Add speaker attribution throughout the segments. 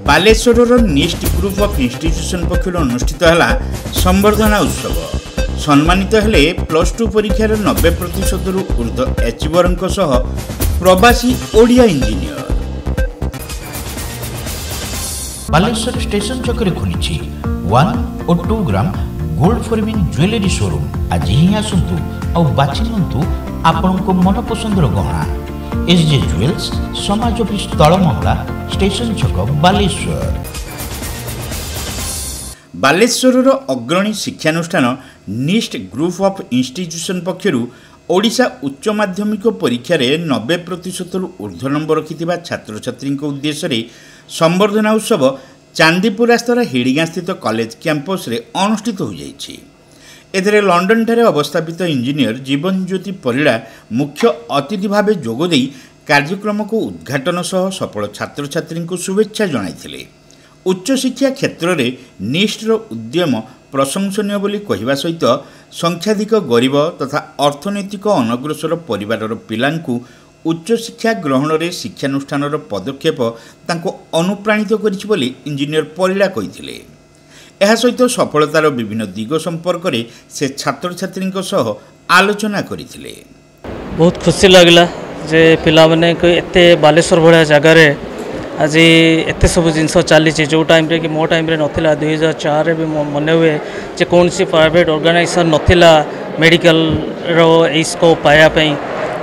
Speaker 1: Baleshwar निस्ट group of institution पक्षर अनुष्ठित है संबर्धना उत्सव। सम्मानित हेले +2 परीक्षार 90% ऊर्ध्व एचिवर प्रवासी ओडिया इंजीनियर।
Speaker 2: बालेश्वर स्टेशन चक्कर खुली 1 और 2 ग्राम गोल्ड फॉरमिन ज्वेलरी शोरूम। आज ही आसतु और बाछि नियंतु आपनको मन पसंदर गहना। एसजे ज्वेल्स समाज ऑफिस तलमहला स्टेशन छक बालेश्वर।
Speaker 1: बालेश्वर अग्रणी शिक्षानुष्ठान निस्ट ग्रुप ऑफ इंस्टीट्यूशन पक्षर ओडिशा उच्च माध्यमिक परीक्षा 90% ऊर्ध्व नंबर रखिथिबा छात्र छात्री उद्देश्य संबर्धना उत्सव चांदीपुर रास्तार हेड़ीगाँ स्थित कॉलेज कैंपस रे अनुष्ठित हो जाइछि। एथिरे लंडन ठारे अवस्थापित इंजीनियर जीवन ज्योति परिड़ा मुख्य अतिथि भाव जोगदे कार्यक्रम को उद्घाटन सह सफल छात्र छात्री को शुभेच्छा जणाइथिले। उच्च शिक्षा क्षेत्र में निष्ठर उद्यम प्रशंसनीय बोली कहवा सहित संख्याधिक गरीब तथा अर्थनैतिक अनग्रसर परिवार पिलांकु उच्च शिक्षा ग्रहण में शिक्षानुष्ठान पदक्षेप तांको अनुप्राणित करिछि बोली इंजीनियर परिड़ा कहिथिले। एहा सहित सफलतार विभिन्न दिग संपर्क में से छात्र छात्री सह आलोचना करथिले।
Speaker 3: बहुत खुशी लगला जे पिला माने एते बालेश्वर भलिया जगार आज एत सब जिनस चली जो टाइम रे कि मो टाइम रे नथिला 2004 भी मन हुए जे कौन सी प्राइवेट ऑर्गेनाइजेशन नथिला मेडिकल रो ए स्कोप पाया पई।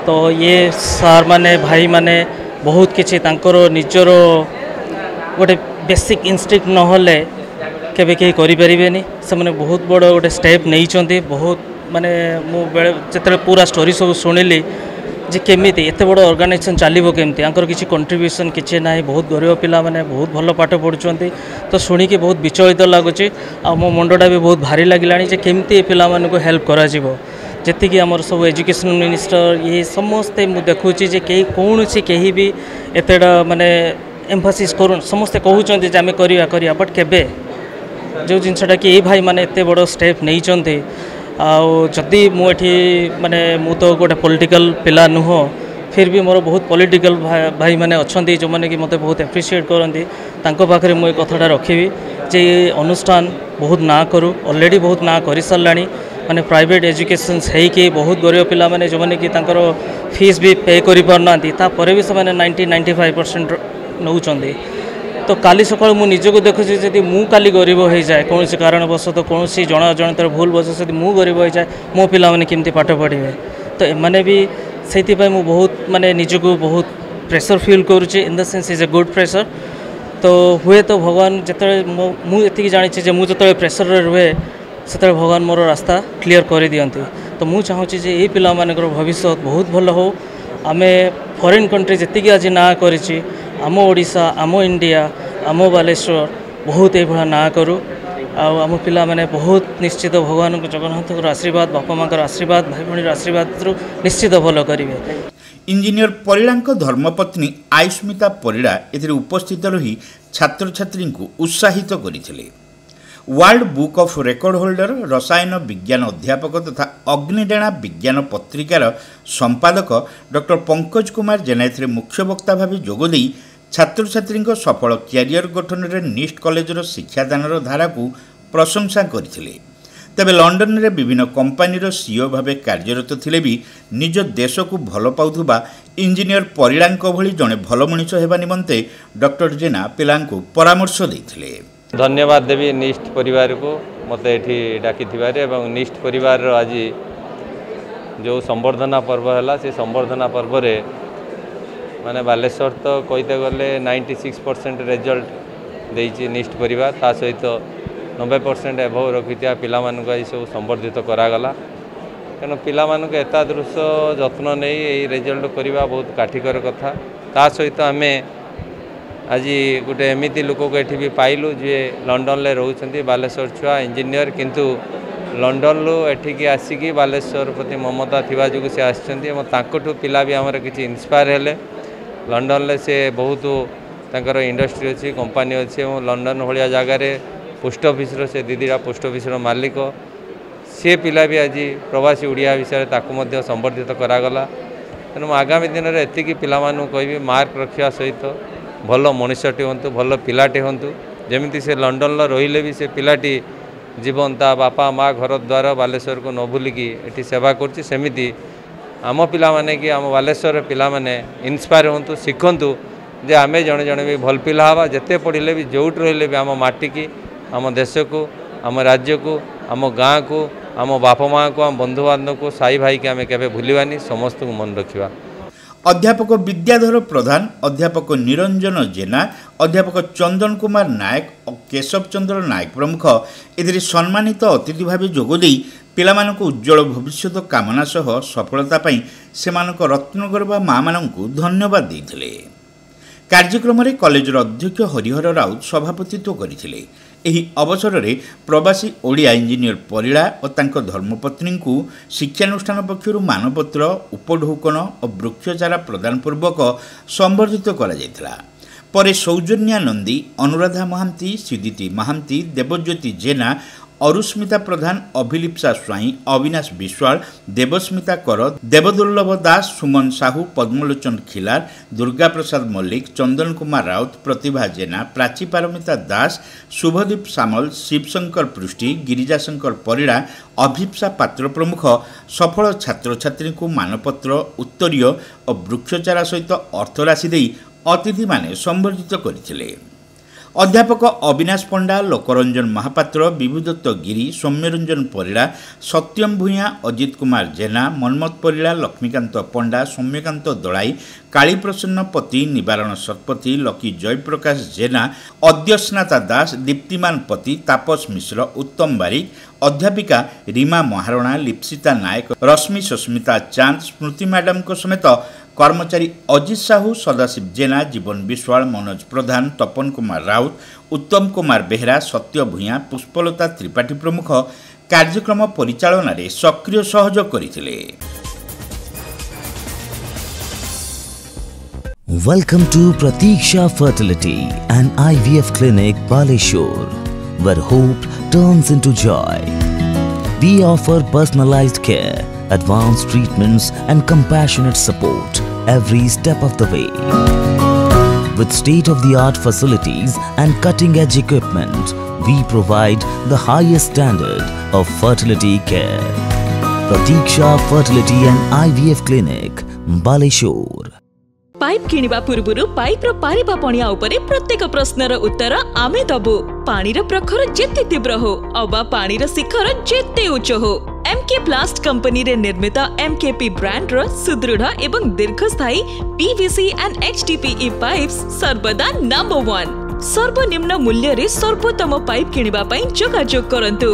Speaker 3: तो ये सार माने भाई माने बहुत किछि तांकर निजरो गोटे बेसिक इंस्टिंक्ट न होले केबे के करि परिबेनी। से माने बहुत बड़ गोटे स्टेप नहीं चंती। बहुत माने मु जते पूरा स्टोरी सब सुनिली जे केमिति एत बड़ ऑर्गेनाइजेशन चलिबो केमती आंकर किछि कंट्रीब्यूशन किछि नाही। बहुत गरीब पिला माने बहुत भल पाठ पढुचंती। तो सुनिके बहुत विचलित लागुची आ मो मंडटा भी बहुत भारी लागिलानी जे केमती पिला माने को हेल्प करा जिवो। जेति कि हमर सब एजुकेशन मिनिस्टर ये समस्ते मु देखुची जे के कोनसी केही भी एतेडा माने एम्फासिस करू समस्ते कहउचंती जे आमे करिया बट केबे जो जिनसटा कि ए भाई माने एते बड़ स्टेप नहीं चंती। जदि मुझे माने मु तो गोटे पॉलिटिकल पिला नुह फिर भी मोर बहुत पॉलिटिकल भाई माने अच्छी जो मैंने कि मत बहुत एप्रिशिएट करती पाखे मुझे कथाटा रखी जे अनुष्ठान बहुत ना करूँ ऑलरेडी बहुत ना कर सारा माने प्राइवेट एजुकेशन है बहुत गरीब पिला माने जो मैंने कि फीस भी पे कर पारना भी से 90-95% नौ। तो काली सकाल मु निजको देखुची जदि मु काली गरीब हो जाए कौन कारणवश कौन जन जन भूल बस यदि मु गरीब हो जाए मो पिला माने केमती पाठ पढ़े। तो एमाने भी से बहुत माने निजको बहुत प्रेशर फील करुचे in the sense is a good pressure. तो हुए तो भगवान जिते मुझे जानी जे मुझे प्रेशर रुए से भगवान मोर रास्ता क्लीयर कर दियंती। तो मु चाहूँगी जे ये पिला मानकर भविष्य बहुत भल हो। आमे फॉरेन कंट्री जी आज ना करिछि आम ओडिशा आम इंडिया आम बालेश्वर बहुत ये ना करूँ आम पिला माने बहुत निश्चित भगवान को जगन्नाथ आशीर्वाद बापा माँ आशीर्वाद भाई भाई आशीर्वाद निश्चित भल करेंगे।
Speaker 1: इंजीनियर परिड़ा धर्मपत्नी आयुष्मिता परिड़ा एथिरे उपस्थित रही छात्र छात्री को उत्साहित करथिले। World book of record holder रसायन विज्ञान अध्यापक तथा अग्निडेणा विज्ञान पत्रिकार संपादक डॉक्टर पंकज कुमार जेना एथिरे मुख्य वक्ता भाव जोगदे छात्र छात्री सफल क्यारियर गठन में निस्ट कॉलेजर शिक्षादान धारा को प्रशंसा करथिले। तेबे लंडन में विभिन्न कंपानीर सीईओ भाव कार्यरत थिले भी निज देश को भल पाउथुबा इंजीनियर परिड़ा भली जड़े भल मनीष हेबा निमंते डॉक्टर जेना पिलांकु परामर्श देथिले।
Speaker 4: धन्यवाद देवी निस्ट परिवार को मत ये डाकी निस्ट परिवार आज जो संबर्धना पर्व है से संबर्धना पर्व रे माने बालेश्वर तो कहते गले 96% रिजल्ट देइछि निस्ट परिवार ता सहित 90% एभव रखिथिया पिला मानक आई सब संबर्धित करागला। कारण पिला मानक एतादृश जत्न नहीं ये रिजल्ट करवा बहुत काठिकर कथा। ता सहित आमे आज गोटे एमती लोक को ये भी पाइलु जे लंडन ले रोचंती बालेश्वर छुआ इंजीनियर किंतु लंडन लो एठिकी आसिकी बालेश्वर प्रति ममता थिबा जो से आछंती तांकठु पिला भी हमर किछि इंस्पायर हेले। लंडन ले से बहुत तांकर इंडस्ट्री अच्छी कंपनी अच्छी लंडन भाया जगार पोस्ट ऑफिस से दीदीरा पोस्ट ऑफिस मालिक सी पिला भी आज प्रवासी ओडिया विषय ताकू संबर्धित करागला। तेणु आगामी दिन में एतिकी पिला कहि मार्क रखा सहित भल मनुष्यटे हूँ भल पिलाटे हूँ जमी से लंडन रहिले भी से पिलाटी जीवन ता बापा माँ घर द्वार बालेश्वर को न भूलिकी ये सेवा करमती आम पिला माने कि आम बालेश्वर पिला माने इन्स्पायर हूँ शिखतु जे आमे जड़े जड़े भी भल पिला हवा जिते पढ़ले भी जोट रही भी आम माटी की आम देश को आम राज्य को आम गाँ को आम बापा माँ को आम बंधु बांधव को साई भाई के आम केबे भूलिबानी समस्त को मन रखिबा।
Speaker 1: अध्यापक विद्याधर प्रधान, अध्यापक निरंजन जेना, अध्यापक चंदन कुमार नायक और केशव चंद्र नायक प्रमुख ए सम्मानित अतिथि भाव जोगदे पिलामानक उज्जवल भविष्य कामना सह सफलता पाई सेमानक रत्नगर्भा माँ मानक धन्यवाद देते। कार्यक्रम में कॉलेजर अध्यक्ष हरिहर राउत सभापतित्व करथिले। एही अवसर में प्रवासी ओडिया इंजीनियर परिड़ा और तांको धर्मपत्नी को शिक्षानुष्ठान पक्षर मानपत्र, उपढौकन और वृक्षचारा प्रदान पूर्वक संबर्धित करा जायतिला। परे सौजन्या नंदी, अनुराधा महांती, सिदिति महांती, देवज्योति जेना, अरुस्मिता प्रधान, अभिलिप्सा स्वाई, अविनाश विश्वाल, देवस्मिता कर, देवदुर्लभ दास, सुमन साहू, पद्मलोचन खिलार, दुर्गा प्रसाद मल्लिक, चंदन कुमार राउत, प्रतिभा जेना, प्राची पारमिता दास, शुभदीप सामल, शिवशंकर पृष्टि, गिरिजाशंकर परिड़ा, अभिप्सा पात्र प्रमुख सफल छात्र छात्री को मानपत्र, उत्तरीय और वृक्षचारा सहित अर्थराशि दे अतिथि माने संबर्धित करथिले। अध्यापक अविनाश पंडा, लोकरंजन महापात्र, विभुदत्त गिरी, सौम्यरंजन परिड़ा, सत्यम भूया, अजित कुमार जेना, मनमत परिड़ा, लक्ष्मीकांत पंडा, सौम्यकांत दलाई, कालीप्रसन्न पति, निवारण शतपथी, लकी जयप्रकाश जेना, अद्यस्नाता दास, दीप्तिमान पति, तापस मिश्र, उत्तम बारिक, अध्यापिका रीमा महारणा, लिप्सिता नायक, रश्मि सस्मिता चांद, स्मृति मैडम को समेत कर्मचारी अजित साहू, सदाशिव जेना, जीवन विश्वाल, मनोज प्रधान, तपन कुमार राउत, उत्तम कुमार बेहरा, सत्य भूया, पुष्पलता त्रिपाठी प्रमुख कार्यक्रम परिचालन में सक्रिय सहयोग करथिले।
Speaker 5: Welcome to Pratiksha Fertility and IVF Clinic, Baleshwar, where hope turns into joy. We offer personalized care, advanced treatments and compassionate support every step of the way. With state-of-the-art facilities and cutting-edge equipment, we provide the highest standard of fertility care. Pratiksha Fertility and IVF Clinic, Baleshwar.
Speaker 6: Pipe किनिबा पूर्वरु pipe रो पारिबा पणिया उपरे प्रत्येक प्रश्नर उत्तर आमे दबु। पानीर प्रखर जेते तीव्र हो अबा पानीर शिखर जेते उच्च हो, एमके प्लास्ट कंपनी रे निर्मित एमकेपी ब्रांड रो सुदृढ़ एवं दीर्घस्थायी पीवीसी एंड एचडीपीई पाइप्स सर्वदा नंबर 1। सर्वनिम्न मूल्य रे सर्वोत्तम पाइप किनिबा पई जोगाजोग करंतु।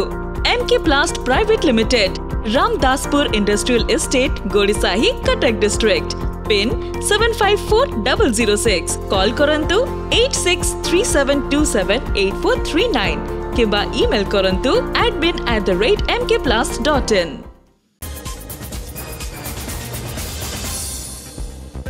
Speaker 6: MK Plast private limited, Ramdaspur industrial estate, Godisahi, Cuttack district. Pin 754006। Call करंतु 8637278439 किंबा ईमेल करंतु admin@mkplast.in।